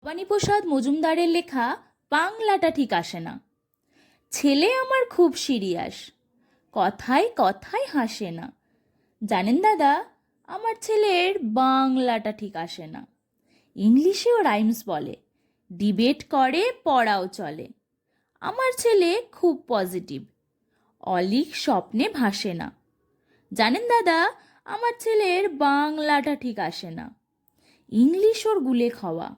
ভবানীপ্রসাদ মজুমদারের লেখা বাংলাটা ঠিক আসে না। ছেলে আমার খুব সিরিয়াস, কথায় কথায় হাসে না। জানেন দাদা, আমার ছেলের বাংলাটা ঠিক আসে না। ইংলিশেও রাইমস বলে, ডিবেট করে, পড়াও চলে। আমার ছেলে খুব পজিটিভ, অলিক স্বপ্নে ভাসে না। জানেন দাদা, আমার ছেলের বাংলাটা ঠিক আসে না। ইংলিশ ওর গুলে খাওয়া,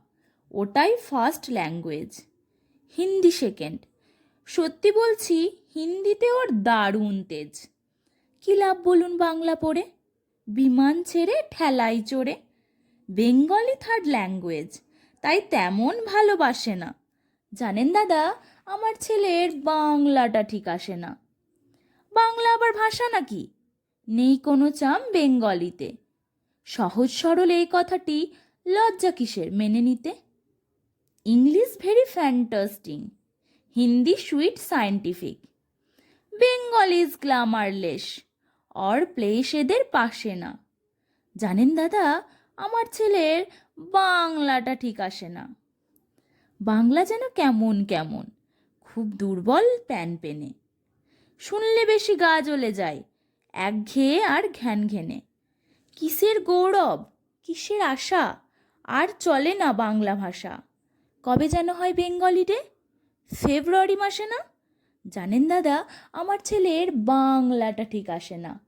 ওটাই ফার্স্ট ল্যাঙ্গুয়েজ, হিন্দি সেকেন্ড। সত্যি বলছি, হিন্দিতে ওর দারুণ তেজ। কী লাভ বলুন বাংলা পড়ে, বিমান ছেড়ে ঠেলাই চড়ে। বেঙ্গলি থার্ড ল্যাঙ্গুয়েজ, তাই তেমন ভালোবাসে না। জানেন দাদা, আমার ছেলের বাংলাটা ঠিক আসে না। বাংলা আবার ভাষা নাকি? নেই কোনো চাম বেঙ্গলিতে। সহজ সরল এই কথাটি লজ্জা কিসের মেনে নিতে? English very fantastic, Hindi sweet scientific, Bengal is glamourless, or place এদের পাশে না। জানেন দাদা, আমার ছেলের বাংলাটা ঠিক আসে না। বাংলা যেন কেমন কেমন, খুব দুর্বল প্যান পেনে। শুনলে বেশি গা জ্বলে যায়, একঘেয়ে আর ঘ্যান ঘেনে। কিসের গৌরব, কিসের আশা, আর চলে না বাংলা ভাষা। কবে যেন হয় বেঙ্গলি ডে? ফেব্রুয়ারি মাসে না? জানেন দাদা, আমার ছেলের বাংলাটা ঠিক আসে না।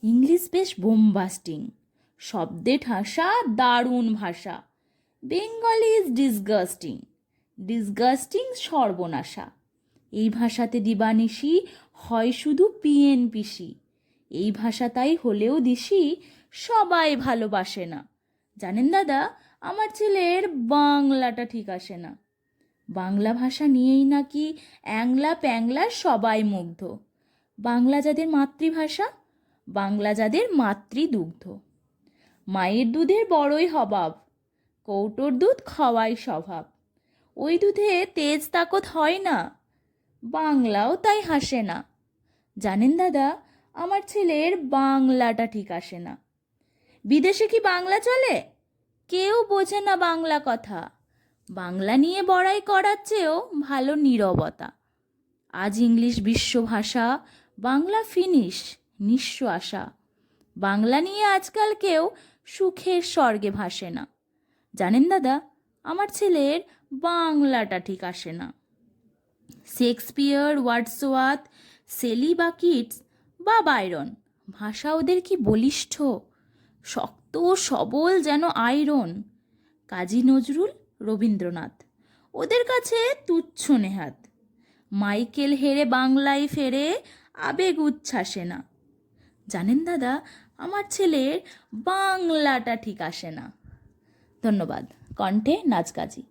ইংলিশ বেশ বোমবাস্টিং, শব্দে ঠাসা, দারুণ ভাষা। বেঙ্গলি ইজ ডিসগাস্টিং, ডিসগাস্টিং সর্বনাশা। এই ভাষাতে দিবানিশি হয় শুধু পিএনপিসি। এই ভাষা তাই হলেও দিশি, সবাই ভালোবাসে না। জানেন দাদা, আমার ছেলের বাংলাটা ঠিক আসে না। বাংলা ভাষা নিয়েই নাকি অ্যাংলা প্যাংলা সবাই মুগ্ধ। বাংলা যাদের মাতৃভাষা, বাংলা যাদের মাতৃদুগ্ধ। মায়ের দুধের বড়ই অভাব, কৌটোর দুধ খাওয়াই স্বভাব। ওই দুধে তেজ তাকত হয় না, বাংলাও তাই হাসে না। জানেন দাদা, আমার ছেলের বাংলাটা ঠিক আসে না। বিদেশে কি বাংলা চলে? কেউ বোঝে না বাংলা কথা। বাংলা নিয়ে বড়াই করার চেয়েও ভালো নীরবতা। আজ ইংলিশ বিশ্বভাষা, বাংলা ফিনিশ, নিঃস্ব আশা। বাংলা নিয়ে আজকাল কেউ সুখের স্বর্গে ভাসে না। জানেন দাদা, আমার ছেলের বাংলাটা ঠিক আসে না। শেক্সপিয়ার, ওয়ার্ডসওয়ার্থ, শেলি বা কিটস বা বাইরন, ভাষা ওদের কি বলিষ্ঠ, শক্ত সবল যেন আয়রন। কাজী নজরুল, রবীন্দ্রনাথ, ওদের কাছে তুচ্ছ নেহাত। মাইকেল হেরে বাংলায় ফেরে, আবেগ উচ্ছ্বাসে না। জানেন দাদা, আমার ছেলের বাংলাটা ঠিক আসে না। ধন্যবাদ। কণ্ঠে নাচগাজি।